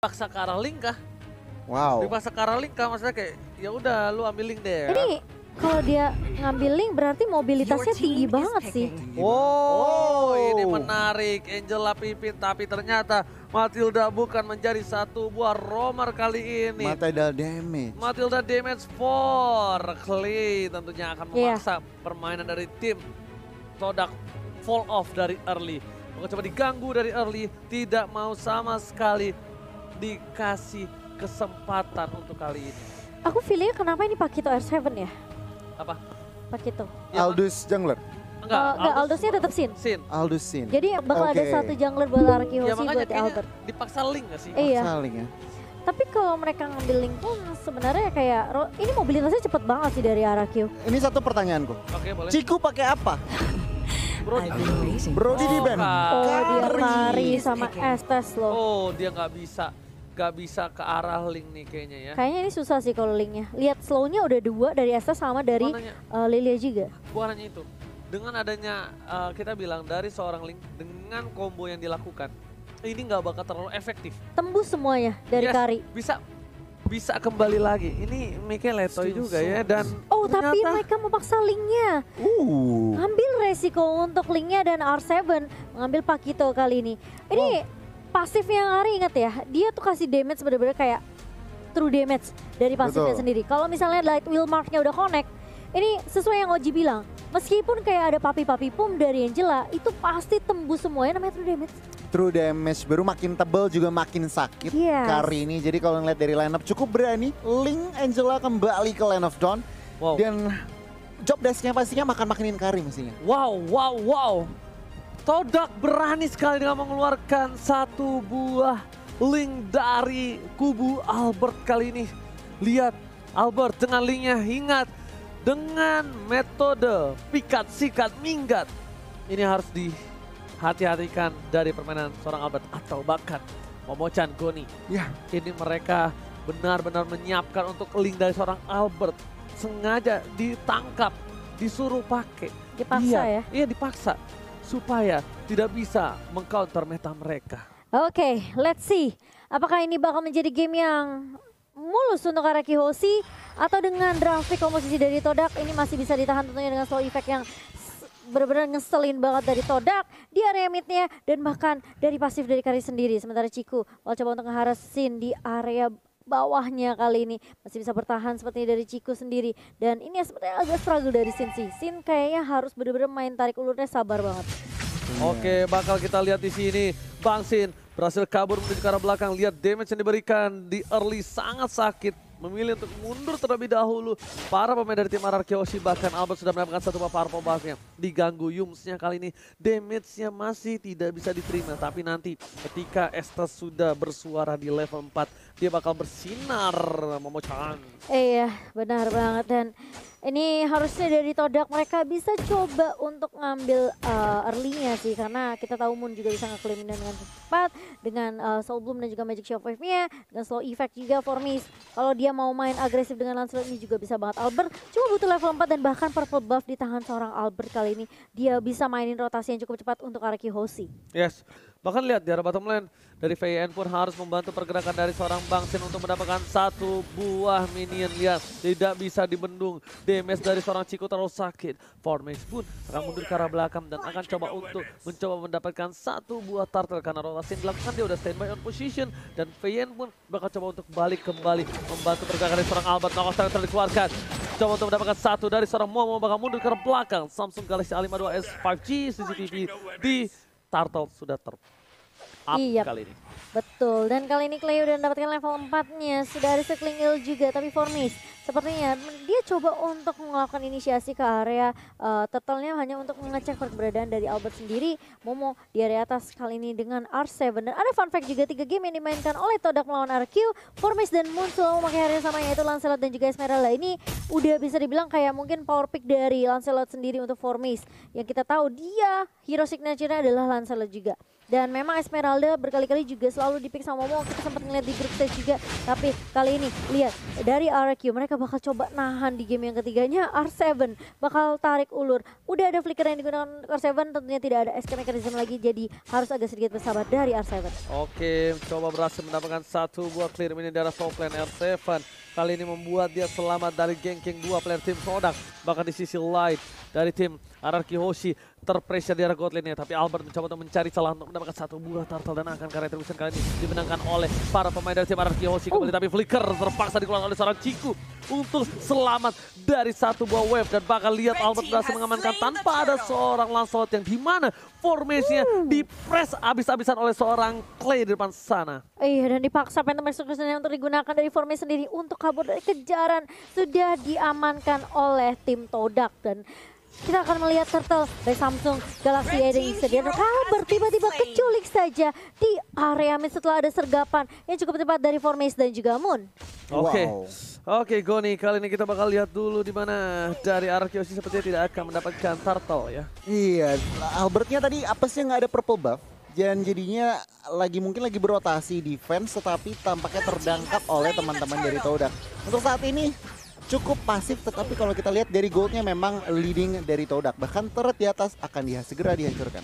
Paksa ke arah Link kah? Wow. Dipaksa ke arah Link kah? Maksudnya kayak ya udah lu ambil Link deh. Ini kalau dia ngambil Link berarti mobilitasnya tinggi banget sih. Oh, ini menarik. Angela pimpin tapi ternyata Matilda bukan menjadi satu buah romer kali ini. Matilda damage. Matilda damage for Clay tentunya akan memaksa permainan dari tim Todak fall off dari early. Mencoba diganggu dari early, tidak mau sama sekali dikasih kesempatan untuk kali ini. Aku feelingnya kenapa ini Pakito R7 ya? Apa? Pakito. Ya, Aldous jungler. enggak, Aldusnya tetap Sin. Sin. Aldous Sin. Jadi bakal ada satu jungler buat Araki Ya Hoshi makanya buat kayaknya Albert. dipaksa Link gak sih? Iya. Saling ya. Tapi kalau mereka ngambil Link pun sebenarnya kayak ini mobilitasnya cepet banget sih dari Arakio. Ini satu pertanyaanku. Oke, boleh. Ciku pakai apa? Bro, Brody di band. Oh dia Kari sama Estes loh. oh dia nggak bisa ke arah Link nih kayaknya ya. Kayaknya ini susah sih kalau Linknya. Lihat slownya udah 2 dari Estes sama dari Lilia juga. Bukan hanya itu. Dengan adanya kita bilang dari seorang Link dengan combo yang dilakukan, ini nggak bakal terlalu efektif. Tembus semuanya dari Yes, Kari. Bisa kembali lagi. Ini Mike Letoy juga ya dan Oh tapi mereka memaksa Linknya. Ambil resiko untuk Linknya dan R7 mengambil Pakito kali ini. Ini pasifnya Kari ingat ya, dia tuh kasih damage bener-bener kayak true damage dari pasifnya sendiri. Kalau misalnya Light Wheel Mark-nya udah connect, ini sesuai yang Oji bilang. Meskipun kayak ada papi-papi pum dari Angela, itu pasti tembus semuanya namanya true damage. True damage baru makin tebal juga makin sakit Kari ini. Jadi kalau ngeliat dari lineup cukup berani. Link Angela kembali ke Land of Dawn. wow. Dan job desk-nya pastinya makan-makin Kari mestinya. Wow. Todak berani sekali dengan mengeluarkan satu buah Link dari kubu Albert kali ini. Lihat Albert dengan Linknya, ingat dengan metode pikat, sikat, minggat. Ini harus dihati-hatikan dari permainan seorang Albert atau bahkan Momochan Goni. Ya. Ini mereka benar-benar menyiapkan untuk Link dari seorang Albert. Sengaja ditangkap, disuruh pakai. Dipaksa ya? Iya dipaksa. Supaya tidak bisa mengcounter meta mereka. Oke, let's see. Apakah ini bakal menjadi game yang mulus untuk Araki Hoshi atau dengan drastik komposisi dari Todak ini masih bisa ditahan tentunya dengan slow effect yang benar-benar ngeselin banget dari Todak di area midnya dan bahkan dari pasif dari Kari sendiri. Sementara Ciku coba untuk ngeharasin di area bawahnya kali ini masih bisa bertahan seperti dari Ciku sendiri dan ini sepertinya agak struggle dari Sin sih. Sin kayaknya harus benar-benar main tarik ulurnya sabar banget. Oke, bakal kita lihat di sini Bang Sin berhasil kabur menuju ke arah belakang. Lihat damage yang diberikan di early sangat sakit. Memilih untuk mundur terlebih dahulu. Para pemain dari tim Araki Hoshi bahkan Albert sudah mendapatkan satu powerful buff-nya. Diganggu Yumsnya kali ini damage-nya masih tidak bisa diterima. Tapi nanti ketika Estes sudah bersuara di level 4 dia bakal bersinar Momochan. Iya benar banget dan ini harusnya dari Todak mereka bisa coba untuk ngambil early-nya sih. Karena kita tahu Moon juga bisa nge-claim dengan cepat. Dengan Soul Bloom dan juga Magic Shockwave-nya. Dengan slow effect juga for Miss. Kalau dia mau main agresif dengan Lancelot ini juga bisa banget. Albert cuma butuh level 4 dan bahkan purple buff di tangan seorang Albert kali ini. Dia bisa mainin rotasi yang cukup cepat untuk Araki Hoshi. Yes. Bahkan lihat di arah bottom lane dari VN pun harus membantu pergerakan dari seorang Bang Sin untuk mendapatkan satu buah minion. Lihat tidak bisa dibendung. Damage dari seorang Ciku terlalu sakit. Formax pun akan mundur ke arah belakang dan akan coba untuk mencoba mendapatkan satu buah turtle karena rotasi yang dilakukan dia udah standby on position dan VN pun bakal coba untuk balik kembali membantu pergerakan dari seorang Albert. Knockout yang terkeluarkan. Coba untuk mendapatkan satu dari seorang Momo bakal mundur ke arah belakang. Samsung Galaxy A52s 5G CCTV di Turtle sudah up kali ini. Betul, dan kali ini Clay udah mendapatkan level 4-nya. Sudah ada Circling Ill juga, tapi Formis sepertinya dia coba untuk melakukan inisiasi ke area turtle-nya hanya untuk mengecek keberadaan dari Albert sendiri. Momo di area atas kali ini dengan R7. Dan ada fun fact juga 3 game yang dimainkan oleh Todak melawan RQ. Formis dan Moon selalu memakai area sama yaitu Lancelot dan juga Esmeralda. Ini udah bisa dibilang kayak mungkin power pick dari Lancelot sendiri untuk Formis. Yang kita tahu dia hero signature-nya adalah Lancelot juga. Dan memang Esmeralda berkali-kali juga selalu dipick sama Momo, kita sempat ngeliat di group stage juga. Tapi kali ini lihat dari RRQ mereka bakal coba nahan di game yang ketiganya. R7 bakal tarik ulur. Udah ada flicker yang digunakan R7, tentunya tidak ada escape mechanism lagi, jadi harus agak sedikit bersabar dari R7. Oke, coba berhasil mendapatkan satu buah clear ini dari top lane R7. Kali ini membuat dia selamat dari ganking dua player tim Todak. Bahkan di sisi lain dari tim RRQ Hoshi terpressure di arah god lane-nya. Tapi Albert mencoba untuk mencari celah untuk mendapatkan satu buah turtle dan akan karena retribution kali ini dimenangkan oleh para pemain dari tim RRQ Hoshi kembali. Tapi flicker terpaksa dikeluarkan oleh seorang Ciku untuk selamat dari satu buah wave. Dan bakal lihat Albert berhasil mengamankan tanpa ada seorang Lancelot yang dimana formasinya di-press abis-abisan oleh seorang Clay di depan sana. Iya, dan dipaksa Phantom Execution untuk digunakan dari formasi sendiri untuk kabur dari kejaran. Sudah diamankan oleh tim Todak. Dan kita akan melihat Turtle dari Samsung Galaxy Edge dan kabur tiba-tiba keculik saja di area mid setelah ada sergapan yang cukup tepat dari Formase dan juga Moon. Oke. Wow. Oke, Goni, kali ini kita bakal lihat dulu di mana dari RRQ Hoshi sepertinya tidak akan mendapatkan turtle ya. Iya, Albertnya tadi apesnya nggak ada purple buff. Dan jadinya mungkin lagi berotasi defense, tetapi tampaknya terdangkap oleh teman-teman dari Todak. Untuk saat ini cukup pasif, tetapi kalau kita lihat dari goldnya memang leading dari Todak. Bahkan turret di atas akan segera dihancurkan.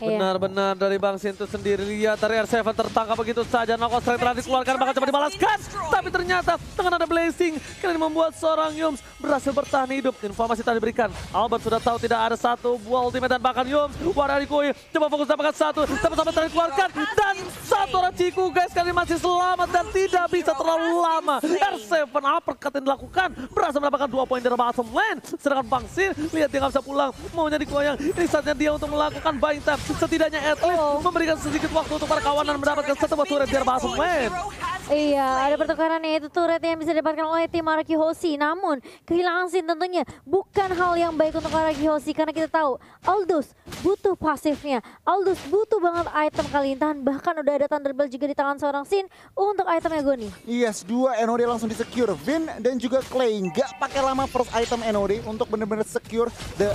Benar-benar dari Bang Sin itu sendiri. Lihat dari R7 tertangkap begitu saja. Knockout strike telah dikeluarkan, bahkan coba dibalaskan. Tapi ternyata dengan ada blazing, kali ini membuat seorang Yums berhasil bertahan hidup. Informasi telah diberikan. Albert sudah tahu tidak ada satu buah ultimate dan bahkan Yums Wararikoi coba fokus dapatkan satu. Sama-sama telah dikeluarkan. Dan satu orang Ciku guys kali ini masih selamat dan tidak bisa terlalu lama. R7 uppercut yang dilakukan berhasil mendapatkan 2 poin dari bottom lane. Sedangkan Bang Sin lihat dia nggak bisa pulang. Maunya dikoyang. Ini saatnya dia untuk melakukan buying time. Setidaknya at least memberikan sedikit waktu untuk para kawanan mendapatkan satu buah turret biar bottom lane. Iya, ada pertukaran yaitu turret yang bisa didapatkan oleh tim RRQ Hoshi. Namun kehilangan Sin tentunya bukan hal yang baik untuk RRQ Hoshi karena kita tahu Aldous butuh pasifnya. Aldous butuh banget item kali ini. Bahkan udah ada Thunderbolt juga di tangan seorang Sin untuk itemnya Goni. Yes, 2 NOD langsung di-secure. Vin dan juga Clay nggak pakai lama first item NOD untuk benar-benar secure the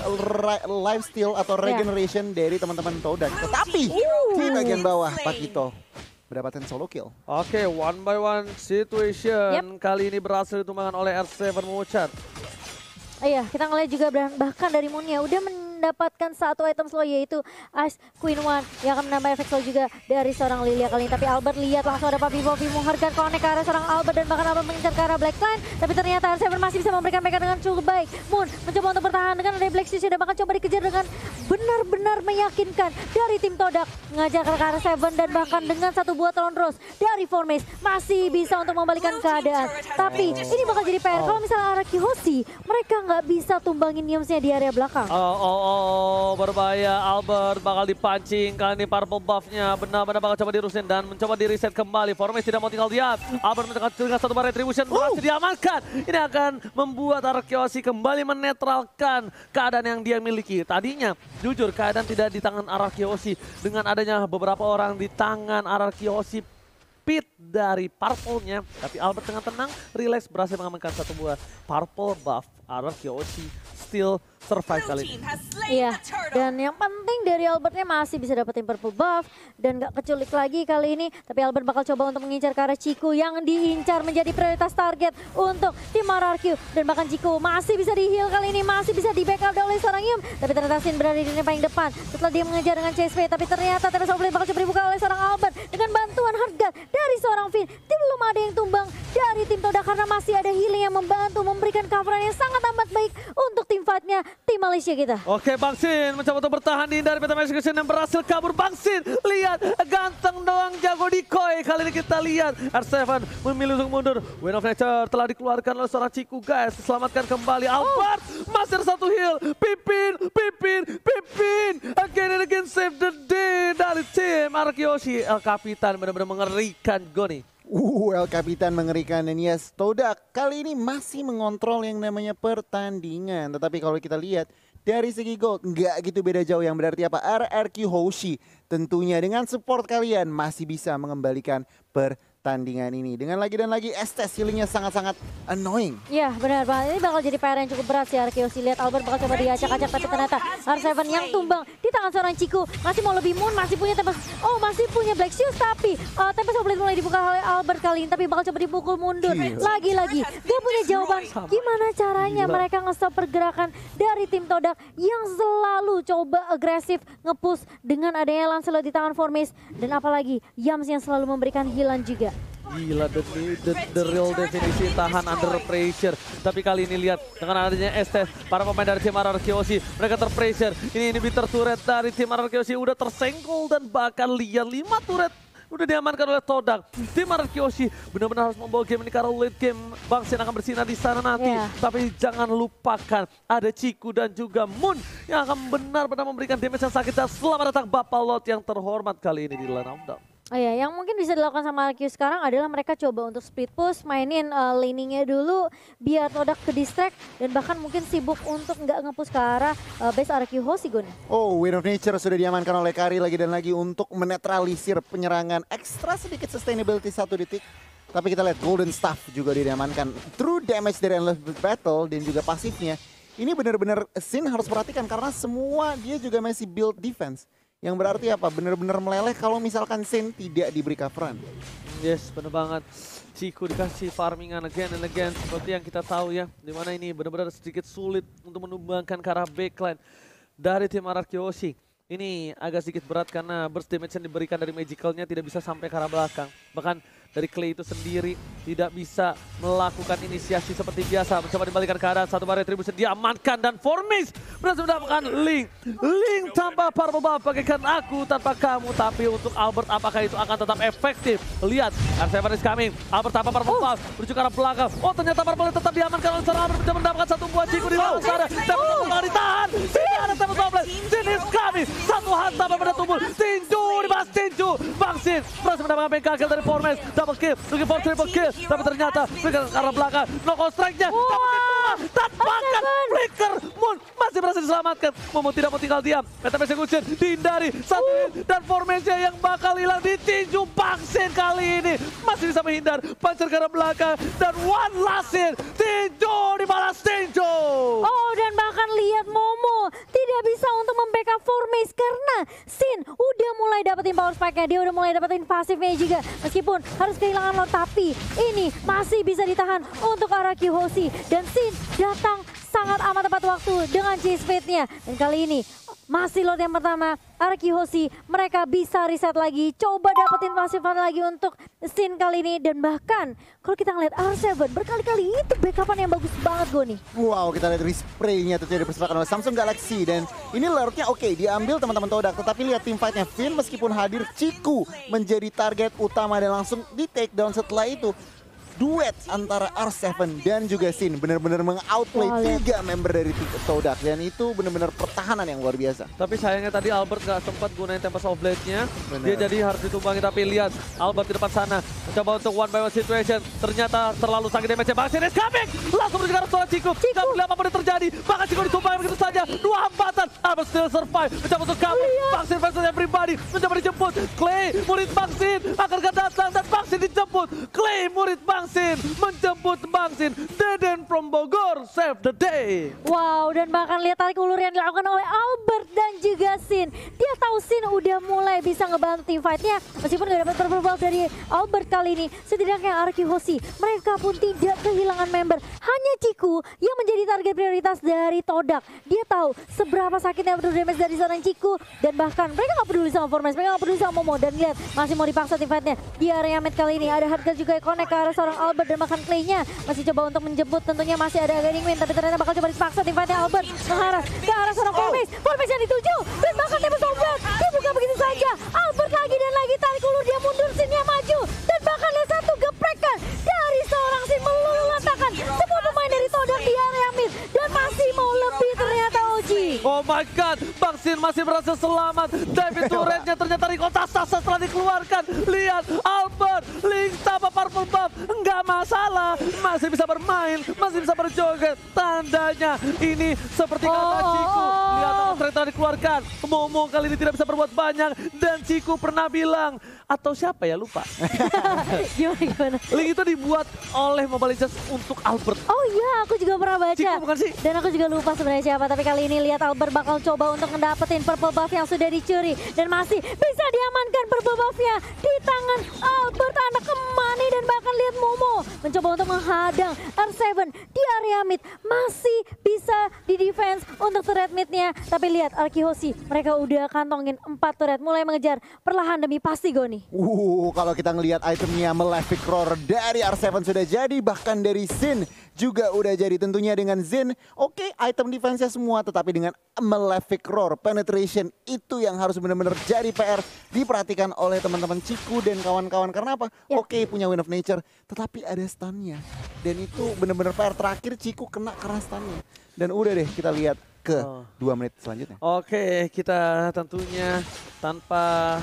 lifesteal atau regeneration dari teman-teman Todak. Tetapi di bagian bawah Pakito mendapatkan solo kill. Oke, one by one situation. Kali ini berhasil ditumbangkan oleh R7 Mochar. Iya, kita ngeliat juga bahkan dari Moonnya udah mendapatkan satu item slow yaitu Ice Queen One yang akan menambah efek slow juga dari seorang Lilia kali ini. Tapi Albert lihat langsung ada Papi Poppy menghargai connect ke arah seorang Albert dan bahkan Albert mengincar ke arah Black Line. Tapi ternyata R7 masih bisa memberikan mereka dengan cukup baik. Moon mencoba untuk bertahan dengan ada Black Stitch dan bahkan coba dikejar dengan benar-benar meyakinkan dari tim Todak. Mengajar ke arah R7 dan bahkan dengan satu buah Talon Rose dari Formase masih bisa untuk membalikan keadaan. Tapi ini bakal jadi PR kalau misalnya RRQ Hoshi mereka nggak bisa tumbangin Yumsnya di area belakang. Berbahaya. Albert bakal dipancing. Kali ini purple buff-nya benar-benar bakal coba dirusin dan mencoba di reset kembali. Formase tidak mau tinggal diam. Albert dengan satu bar retribution berhasil diamankan. Ini akan membuat RRQ Hoshi kembali menetralkan keadaan yang dia miliki. Tadinya jujur keadaan tidak di tangan RRQ Hoshi dengan adanya beberapa orang di tangan RRQ Hoshi pit dari purple-nya, tapi Albert dengan tenang, relax berhasil mengamankan satu buah purple buff. RRQ Hoshi still survive kali ini. Iya, dan yang penting dari Albertnya masih bisa dapetin purple buff dan gak keculik lagi kali ini. Tapi Albert bakal coba untuk mengincar ke arah Ciku yang diincar menjadi prioritas target untuk tim RRQ. Dan bahkan Ciku masih bisa di-heal kali ini, masih bisa di-backup oleh seorang Yum. Tapi ternyata Sin berada di paling depan setelah dia mengejar dengan CSP. Tapi ternyata Teresa Blade bakal coba dibuka oleh seorang Albert dengan bantuan hardguard dari seorang Finn. Belum ada yang tumbang dari tim Todak karena masih ada healing yang membantu memberikan coveran yang sangat amat baik untuk tim fightnya tim Malaysia kita. Oke, Bang Sin mencoba untuk bertahan dihindari Phantom Execution dan berhasil kabur. Bang Sin lihat ganteng doang jago decoy. Kali ini kita lihat R7 memilih untuk mundur. Wind of Nature telah dikeluarkan oleh seorang Ciku guys. Selamatkan kembali Albert. Masih ada satu heal. Pipin. Again and again save the day dari tim RRQ Hoshi. El Capitan benar-benar mengerikan Goni. El Capitan mengerikan dan yes, Todak kali ini masih mengontrol yang namanya pertandingan. Tetapi kalau kita lihat dari segi gold nggak gitu beda jauh, yang berarti apa? RRQ Hoshi tentunya dengan support kalian masih bisa mengembalikan pertandingan. pertandingan ini. Dengan lagi dan lagi Estes healingnya sangat-sangat annoying. Ya benar banget, ini bakal jadi PR yang cukup berat sih Arkeosi. Lihat Albert bakal coba diacak-acak tapi ternyata R7 yang tumbang di tangan seorang Ciku. Masih mau lebih Moon, masih punya Tempest, masih punya Black Shoes tapi Tempest Blade mulai dibuka oleh Albert kali ini. Tapi bakal coba dipukul mundur, lagi-lagi gak punya jawaban. Gimana caranya mereka nge-stop pergerakan dari tim Todak yang selalu coba agresif nge-push dengan adanya Lancelot di tangan Formis. Dan apalagi Yams yang selalu memberikan healan juga. Gila, the real definisi tahan under pressure. Tapi kali ini lihat dengan adanya Estes, para pemain dari tim Arkeosi, mereka terpressure. Ini inhibitor turret dari tim Arkeosi udah tersenggol dan bahkan lihat 5 turret udah diamankan oleh Todak. Tim Arkeosi benar-benar harus membawa game ini karena late game Bang Sin akan bersinar di sana nanti. Tapi jangan lupakan ada Ciku dan juga Moon yang akan benar-benar memberikan damage yang sakit. Dan selamat datang Bapak Lot yang terhormat kali ini di line of down. Oh ya, yang mungkin bisa dilakukan sama Arkeus sekarang adalah mereka coba untuk split push, mainin laningnya dulu biar Todak ke distract dan bahkan mungkin sibuk untuk nggak nge-push ke arah base Arkeus Gun. Oh, Wind of Nature sudah diamankan oleh Kari lagi dan lagi untuk menetralisir penyerangan ekstra sedikit sustainability 1 detik. Tapi kita lihat Golden Staff juga diamankan. True damage dari Endless Battle dan juga pasifnya. Ini benar-benar Sin harus perhatikan karena semua dia juga masih build defense. Yang berarti apa? Benar-benar meleleh kalau misalkan Sin tidak diberi coveran. Yes, benar banget. Ciku dikasih farmingan again and again. Seperti yang kita tahu ya. Dimana ini benar-benar sedikit sulit untuk menumbangkan ke arah backline dari tim Arkeosi. Ini agak sedikit berat karena burst damage yang diberikan dari magicalnya tidak bisa sampai ke arah belakang. Bahkan dari Clay itu sendiri tidak bisa melakukan inisiasi seperti biasa. Mencoba dibalikan ke arah satu bar retribution diamankan dan Formis berhasil mendapatkan Link. Link tanpa purple buff bagaikan aku tanpa kamu. Tapi untuk Albert apakah itu akan tetap efektif? Lihat, R7 is coming. Albert tanpa purple buff menuju ke arah belakang. Oh ternyata purple tetap diamankan oleh seorang Albert mencoba mendapatkan satu buah Ciku di dalam sana. Tempest buff ditahan. Tidak ada Tempest buff. Sin is coming. Satu hantam pada tubuh. Tinju dibahas Tinju. Bang Sin berhasil mendapatkan PK kill dari Formis. Double kill, looking for triple kill, tapi ternyata Flicker ke arah belakang, knockout strike-nya, tampakan Flicker, Moon masih berhasil diselamatkan, Momo tidak mau tinggal diam, Meta Execution dihindari, satu hit, dan formasinya yang bakal hilang ditinju Bang Sin kali ini, masih bisa menghindar, pancer ke arah belakang, dan one last hit, tinju dibalas tinju. Oh dan bahkan lihat Momo tidak bisa untuk membackup Formis karena Sin udah mulai dapetin power spike-nya, dia udah mulai dapetin pasifnya juga, meskipun harus kehilangan lot tapi ini masih bisa ditahan untuk Arkeosi dan Sin datang sangat amat tepat waktu dengan chase fate-nya dan kali ini masih lot yang pertama Arkeosi mereka bisa reset lagi, coba dapetin pasifan lagi untuk Sin kali ini dan bahkan kalau kita ngeliat R7 berkali-kali itu backupan yang bagus banget Goni. Wow, kita lihat respray-nya terjadi dipersembahkan oleh Samsung Galaxy dan ini lurknya oke diambil teman-teman Todak, tetapi lihat tim fight-nya Finn meskipun hadir Ciku menjadi target utama dan langsung di take down setelah itu. Duet antara R7 dan juga Sin benar-benar meng-outplay 3 member dari Todak dan itu benar-benar pertahanan yang luar biasa. Tapi sayangnya tadi Albert gak sempat gunain Tempest of Blade-nya. Dia jadi harus ditumbangi, tapi lihat Albert di depan sana mencoba untuk one by one situation. Ternyata terlalu sakit damage-nya. Bang Sin is coming! Langsung menuju ke arah seorang Ciku. Gak boleh apapun yang terjadi. Bahkan Ciku ditumbangi begitu saja. 2 hambatan. Albert still survive. Mencoba untuk kabur. Bang Sin versus everybody. Mencoba dijemput. Clay, murid Bang Sin akan datang dan Bang Sin dijemput. Clay, murid Bang Sin menjemput Bang Sin. Deden from Bogor save the day. Wow, dan bahkan lihat tarik ulur yang dilakukan oleh Albert dan juga Sin. Dia tahu Sin udah mulai bisa ngebantu tim fight-nya. Meskipun gak dapat purple buff dari Albert kali ini, setidaknya Arkeosi mereka pun tidak kehilangan member. Hanya Ciku yang menjadi target prioritas dari Todak. Dia tahu seberapa sakitnya berdua damage dari seorang Ciku. Dan bahkan mereka gak peduli sama Formis, mereka gak peduli sama Momo. Dan lihat masih mau dipaksa tim fight-nya. Di area mid kali ini ada Hardcore juga yang connect ke arah seorang Albert dan bahkan Clay-nya masih coba untuk menjemput, tentunya masih ada Guiding Wind tapi ternyata bakal coba dipaksa tim fight-nya Albert mengharas ke arah seorang Formis. Formis yang dituju dan bahkan Tempest of Blade dibuka begitu saja. Albert lagi dan lagi tarik ulur, dia mundur, Sin-nya maju dan bahkan lihat satu geprekan dari seorang Sin meluluh-lantakan semua pemain dari Todak di area mid dan masih mau lebih ternyata Oji. Oh my god, Bang Sin masih berhasil selamat. David turretnya ternyata recall tas-tas setelah dikeluarkan. Lihat Albert, Link tanpa purple buff Enggak masalah, masih bisa bermain, masih bisa berjoget. Tandanya ini seperti kata Ciku. Lihat ternyata dikeluarkan. Momo kali ini tidak bisa berbuat banyak. Dan Ciku pernah bilang, atau siapa ya lupa. Gimana? Link itu dibuat oleh Mobile Legends untuk Albert. Oh iya, aku juga pernah baca. Ciku bukan sih? Dan aku juga lupa sebenarnya siapa. Tapi kali ini lihat Albert bakal coba untuk ngedapetin purple buff yang sudah dicuri. Dan masih bisa diamankan purple buff-nya di tangan Albert, anak kemani. Dan bahkan lihat Momo mencoba untuk menghadang R7 di area mid. Masih bisa di defense untuk turret mid-nya. Tapi lihat Arkihosi, mereka udah kantongin 4 turret. Mulai mengejar perlahan demi pasti Goni. Kalau kita ngelihat itemnya Malefic Roar dari R7 sudah jadi, bahkan dari Xin juga udah jadi. Tentunya dengan Xin, oke, item defense-nya semua, tetapi dengan Malefic Roar, penetration itu yang harus benar-benar jadi PR diperhatikan oleh teman-teman Ciku dan kawan-kawan. Karena apa? Ya. Oke, punya Wind of Nature, tetapi ada stun-nya. Dan itu benar-benar PR terakhir Ciku kena karena stun-nya. Dan udah deh, kita lihat ke 2 menit selanjutnya. Oke, kita tentunya tanpa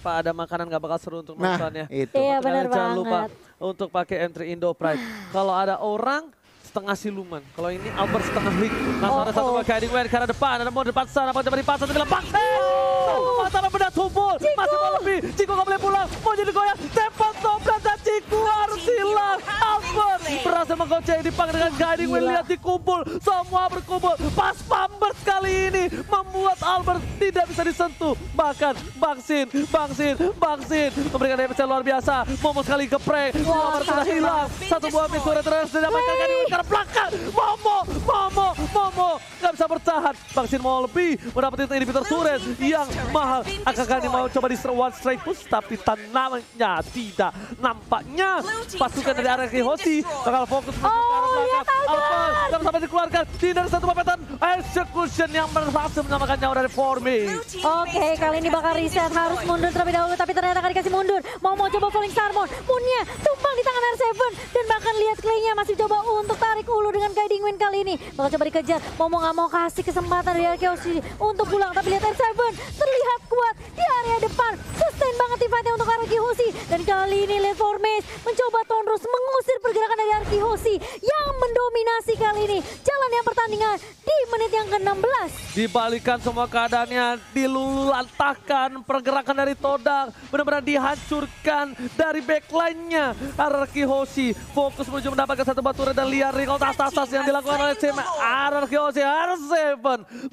ada makanan gak bakal seru untuk nontonnya. Itu. Iya, benar Jangan lupa banget. untuk pakai entry Indo Pride. Kalau ada orang setengah siluman. Kalau ini Albert setengah league. Langsung ada satu guiding wave ke arah depan. Ada mau depan sana, mau di pasar, tapi lepas. Masalah benda tumpul. Masih mau lebih. Ciku gak boleh pulang. Mau jadi goyang. Tempat dobrak dan Ciku harus hilang. Albert berhasil menggocek dipanggil dengan guiding wave. Lihat dikumpul. Semua berkumpul. Pas Pambers kali ini membuat Albert tidak bisa disentuh. Bahkan Bang Sin memberikan damage yang luar biasa. Momo sekali geprek. Albert sudah hilang. Satu buah missile terus didapatkan guiding wave karena belakang. Momo nggak bisa bertahan. Bang Sin mau lebih mendapatkan inhibitor turret yang mahal. Akankah ini mau coba di one straight push, tapi tanamnya tidak. Nampaknya pasukan dari Arkihosi bakal fokus menuju ke arah belakang. Albert jangan sampai dikeluarkan. Tidak ada satu papetan execution yang berhasil menyamakan nyawa dari Formi. Oke, kali ini bakal reset, harus mundur terlebih dahulu, tapi ternyata gak dikasih mundur. Mau coba falling Starmon, Moonnya tumpang di tangan R7, dan bahkan lihat Clay-nya masih coba untuk tarik ulu dengan guiding wind kali ini. Bakal coba dikejar, Momo gak mau kasih kesempatan dari Arkihosi untuk pulang, tapi lihat R7 terlihat kuat di area depan. Sustain banget teamfight-nya untuk Arkihosi, dan kali ini lihat Formis mencoba terus mengusir pergerakan dari Arkihosi yang mendominasi kali ini jalannya pertandingan di menit yang ke-16. Dibalikan semua keadaannya, dilululantakan pergerakan dari Todak, benar-benar dihancurkan dari backline-nya. Arkihosi fokus menuju mendapatkan satu batu dan liar recall tas-tas yang dilakukan oleh tim Arkihosi. R7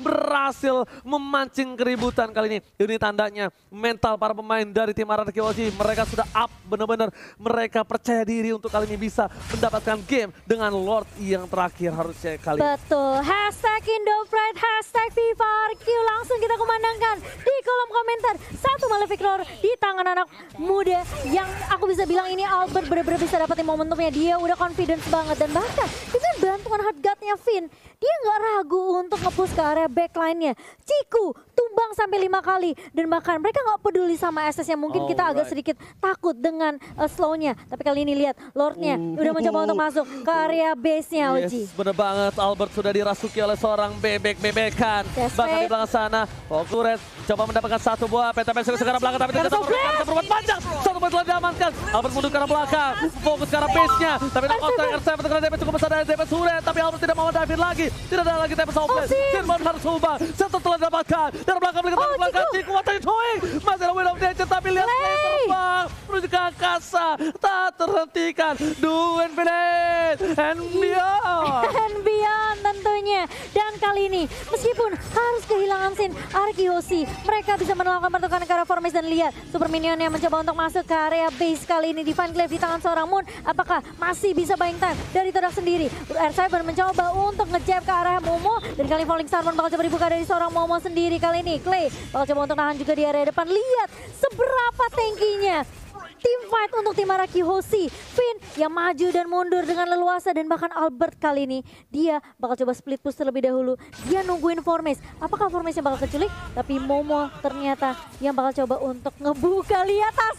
berhasil memancing keributan kali ini. Ini tandanya mental para pemain dari tim Arkihosi, mereka sudah up benar-benar. Mereka percaya diri untuk kali ini bisa mendapatkan game dengan Lord yang terakhir harusnya kali ini. Betul, hashtag Indopride, hashtag FIFARQ langsung kita kumandangkan di kolom komentar. Satu Malefic Roar di tangan anak muda yang aku bisa bilang ini Albert benar-benar bisa dapetin momentumnya. Dia udah confidence banget dan bahkan dengan bantuan hard guard-nya Finn, dia nggak ragu untuk nge-push ke area backline-nya. Ciku tumbang sampai 5 kali dan bahkan mereka nggak peduli sama SS-nya. Mungkin kita agak sedikit takut dengan slow-nya. Tapi kali ini lihat Lord-nya udah mencoba untuk masuk ke area base-nya Oji. Yes, bener banget. Albert sudah dirasuki oleh seorang bebek-bebekan. Bahkan di belakang sana, Turret coba mendapatkan satu buah PTP ke arah belakang, tapi tidak bisa berbuat panjang. Satu buah telah diamankan. Albert mundur ke arah belakang, fokus ke arah base-nya. Tapi knockdown R7 terkena damage cukup besar dari damage Turret, tapi Albert tidak mau dive lagi. Tidak ada lagi damage offlane. Sinmon harus ubah. Satu telah didapatkan. Dari belakang beli ke belakang. Ciku, what are you doing? Masih ada Wind of Nature, tapi lihat Clay terbang menuju ke angkasa. Tak terhentikan. Do infinite and beyond. And beyond tentunya. Dan kali ini meskipun harus kehilangan Sin, Arkihosi mereka bisa melakukan pertukaran ke arah Formis dan lihat Super Minion yang mencoba untuk masuk ke area base kali ini. Divine Glaive di tangan seorang Moon, apakah masih bisa buying time dari Todak sendiri? R7 mencoba untuk ngejab ke arah Momo dan kali Falling Starmon bakal coba dibuka dari seorang Momo sendiri kali ini. Clay bakal coba untuk nahan juga di area depan. Lihat seberapa tankinya tim fight untuk tim Arkihosi. Finn yang maju dan mundur dengan leluasa dan bahkan Albert kali ini dia bakal coba split push terlebih dahulu. Dia nungguin Formis. Apakah Formisnya bakal keculik? Tapi Momo ternyata yang bakal coba untuk ngebuka. Lihat tas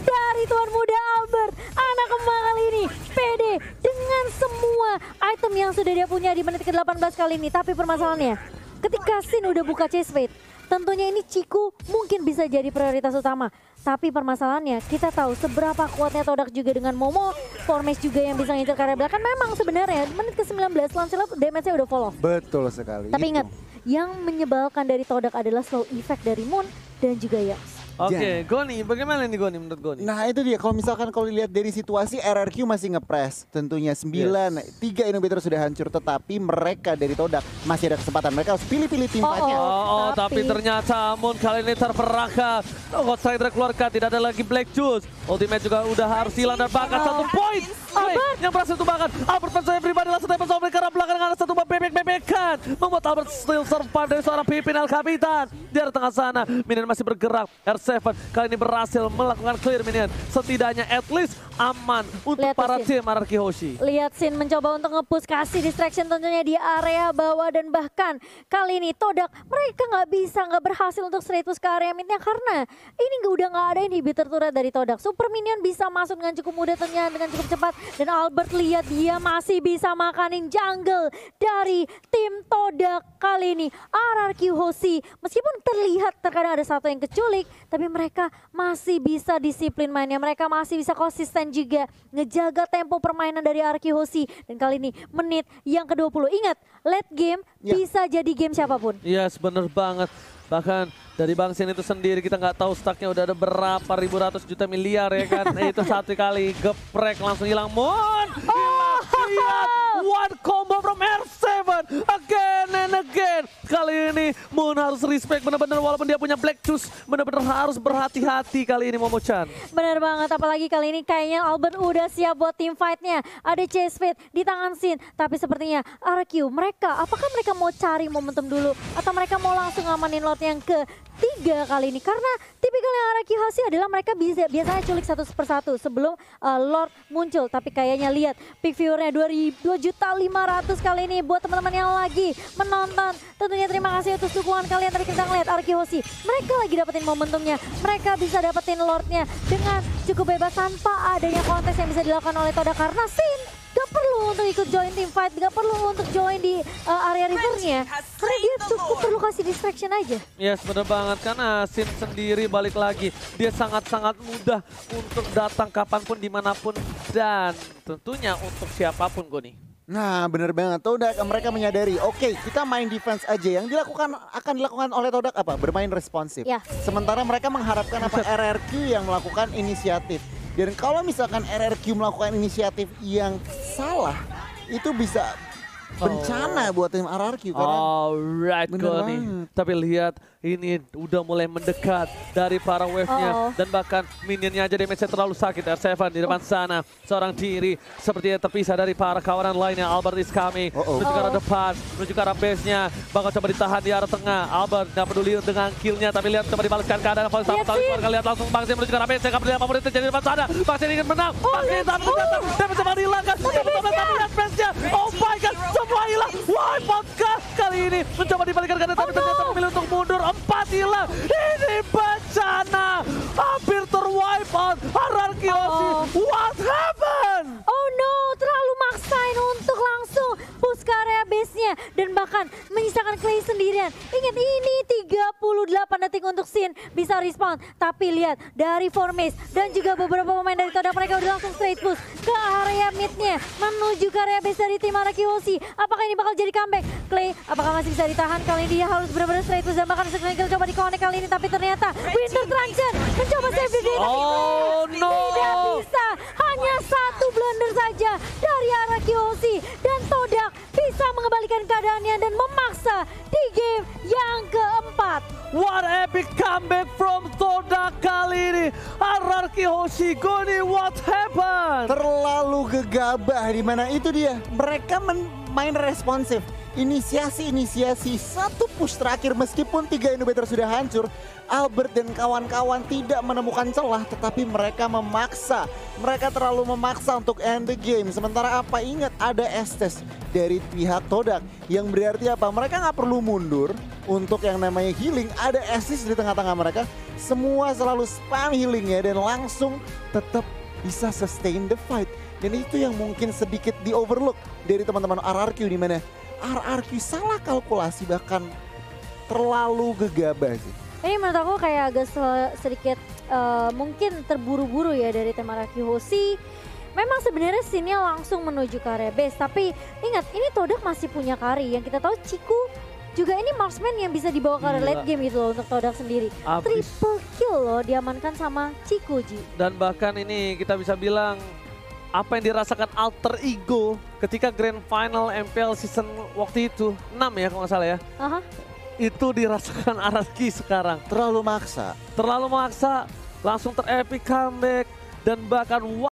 dari tuan muda Albert. Anak kembang kali ini pede dengan semua item yang sudah dia punya di menit ke-18 kali ini. Tapi permasalahannya ketika Sin udah buka chase fate, tentunya ini Ciku mungkin bisa jadi prioritas utama. Tapi permasalahannya kita tahu seberapa kuatnya Todak juga dengan Momo, Formage juga yang bisa ngincer ke area belakang. Memang sebenarnya menit ke-19 Lancelot damage-nya udah fall off. Betul sekali. Tapi itu. ingat, yang menyebalkan dari Todak adalah slow effect dari Moon dan juga Yams. Oke, Goni, bagaimana nih Goni menurut Goni? Nah itu dia, kalau misalkan kalau dilihat dari situasi RRQ masih ngepres. Tentunya 3 inhibitor sudah hancur, tetapi mereka dari Todak masih ada kesempatan. Mereka harus pilih-pilih tim fight-nya. Tapi ternyata Moon kali ini terperangkap. God Strider keluarkan, tidak ada lagi Black Juice. Ultimate juga udah harus hilang dan bahkan 1 poin. Yang berhasil tumbangkan. Albert percaya pribadi langsung tembak sampai ke arah belakang dengan satu bebek-bebekan. Membuat Albert still survive dari seorang pimpin El Capitan. Di arah tengah sana, Minion masih bergerak. R7 kali ini berhasil melakukan clear Minion. Setidaknya at least aman untuk para tim RRQ Hoshi. Lihat Sin mencoba untuk nge-push, kasih distraction tentunya di area bawah. Dan bahkan kali ini Todak mereka nggak berhasil untuk straight push ke area midnya. Karena ini udah nggak ada inhibitor turret dari Todak. Super Minion bisa masuk dengan cukup mudah tentunya, dengan cukup cepat. Dan Albert lihat dia masih bisa makanin jungle dari tim Todak kali ini. RRQ Hoshi meskipun terlihat terkadang ada satu yang keculik, tapi mereka masih bisa disiplin mainnya. Mereka masih bisa konsisten juga ngejaga tempo permainan dari RRQ Hoshi. Dan kali ini menit yang ke-20. Ingat, late game bisa jadi game siapapun. Yes, bener banget. Bahkan dari Bang Sin itu sendiri kita nggak tahu stacknya udah ada berapa ribu ratus juta miliar ya kan. Itu satu kali geprek langsung hilang. Moon! Lihat, one combo from R7 again and again. Kali ini Moon harus respect benar-benar, walaupun dia punya Black Juice, benar-benar harus berhati-hati kali ini Momo-chan. Bener banget, apalagi kali ini kayaknya Albert udah siap buat team fight-nya. Ada Chase Fate di tangan Sin, tapi sepertinya RRQ apakah mereka mau cari momentum dulu atau mereka mau langsung ngamanin lot yang ketiga kali ini? Karena tipikalnya RRQ Hoshi adalah mereka biasanya culik satu persatu sebelum Lord muncul. Tapi kayaknya lihat peak viewernya 2.500.000 kali ini buat teman-teman yang lagi menonton. Tentunya terima kasih atas dukungan kalian. Tadi kita ngeliat RRQ Hoshi, mereka lagi dapetin momentumnya. Mereka bisa dapetin Lordnya dengan cukup bebas tanpa adanya kontes yang bisa dilakukan oleh Todak. Karena Sin gak perlu untuk ikut join team fight, gak perlu untuk join di area rivernya. Karena dia cukup perlu kasih distraction aja. Yes, bener banget. Karena Sin sendiri balik lagi, dia sangat-sangat mudah untuk datang kapanpun, dimanapun, dan tentunya untuk siapapun Goni. Nah bener banget, Todak mereka menyadari, oke, kita main defense aja. Yang akan dilakukan oleh Todak apa? Bermain responsif. Ya. Sementara mereka mengharapkan apa? RRQ yang melakukan inisiatif. Dan kalau misalkan RRQ melakukan inisiatif yang salah, itu bisa bencana buat tim RRQ. Alright Goni. Tapi lihat ini udah mulai mendekat dari para wave-nya. Dan bahkan minionnya aja damage-nya terlalu sakit. R7 di depan sana. Seorang diri sepertinya terpisah dari para kawanan lainnya. Albert is coming. Menuju ke arah depan. Menuju ke arah base-nya. Bakal coba ditahan di arah tengah. Albert gak peduli dengan kill-nya. Tapi lihat coba dibalaskan keadaan. Lihat langsung Bang Sin menuju ke arah base-nya. Gak peduli apapun yang terjadi di depan sana. Bang Sin ingin menang. Bang Sin tapi ternyata damage-nya baru hilangkan. Tapi lihat base-nya. Oh my god. Semua hilang. Wipeout kali ini. Mencoba dibalikan ke tapi ternyata memilih untuk mundur. 4 hilang. Ini bencana. Hampir terwipeout. RRQ Hoshi. What happened? Oh no, terlalu maksain untuk langsung push ke area base-nya. Dan bahkan menyisakan Clay sendirian. Ingat ini 38 detik untuk Sin bisa respawn. Tapi lihat dari Formage dan juga beberapa pemain dari Todak, mereka udah langsung straight push ke area mid-nya. Menuju ke area base dari tim RRQ Hoshi. Apakah ini bakal jadi comeback? Clay apakah masih bisa ditahan? Kali ini dia harus benar-benar straight push. Dan bahkan coba di-connect kali ini. Tapi ternyata Winter Truncheon mencoba save the day. Oh no. Tidak bisa. Hanya satu blunder saja dari RRQ Hoshi. Dan Todak bisa mengembalikan keadaannya dan memaksa di game yang keempat. What epic comeback from Todak kali ini. RRQ Hoshi, Goni, what happened? Terlalu gegabah, di mana itu dia. Mereka main responsif. Inisiasi satu push terakhir meskipun 3 inhibitor sudah hancur. Albert dan kawan-kawan tidak menemukan celah, tetapi mereka memaksa. Mereka terlalu memaksa untuk end the game. Sementara apa? Ingat ada Estes dari pihak Todak. Yang berarti apa? Mereka nggak perlu mundur untuk yang namanya healing. Ada Estes di tengah-tengah mereka. Semua selalu spam healingnya dan langsung tetap bisa sustain the fight. Dan itu yang mungkin sedikit di overlook dari teman-teman RRQ, di mana RRQ salah kalkulasi, bahkan terlalu gegabah sih. Ini menurut aku kayak agak sedikit mungkin terburu-buru ya dari tim Araki Hoshi. Memang sebenarnya scene-nya langsung menuju ke area base, tapi ingat ini Todak masih punya Kari. Yang kita tahu Ciku juga ini marksman yang bisa dibawa ke area late game gitu loh untuk Todak sendiri. Triple kill loh diamankan sama Ciku, Ji. Dan bahkan ini kita bisa bilang apa yang dirasakan alter ego ketika grand final MPL season waktu itu 6 ya kalau nggak salah ya. Itu dirasakan Araki sekarang. Terlalu maksa. Terlalu maksa, langsung ter-epic comeback dan bahkan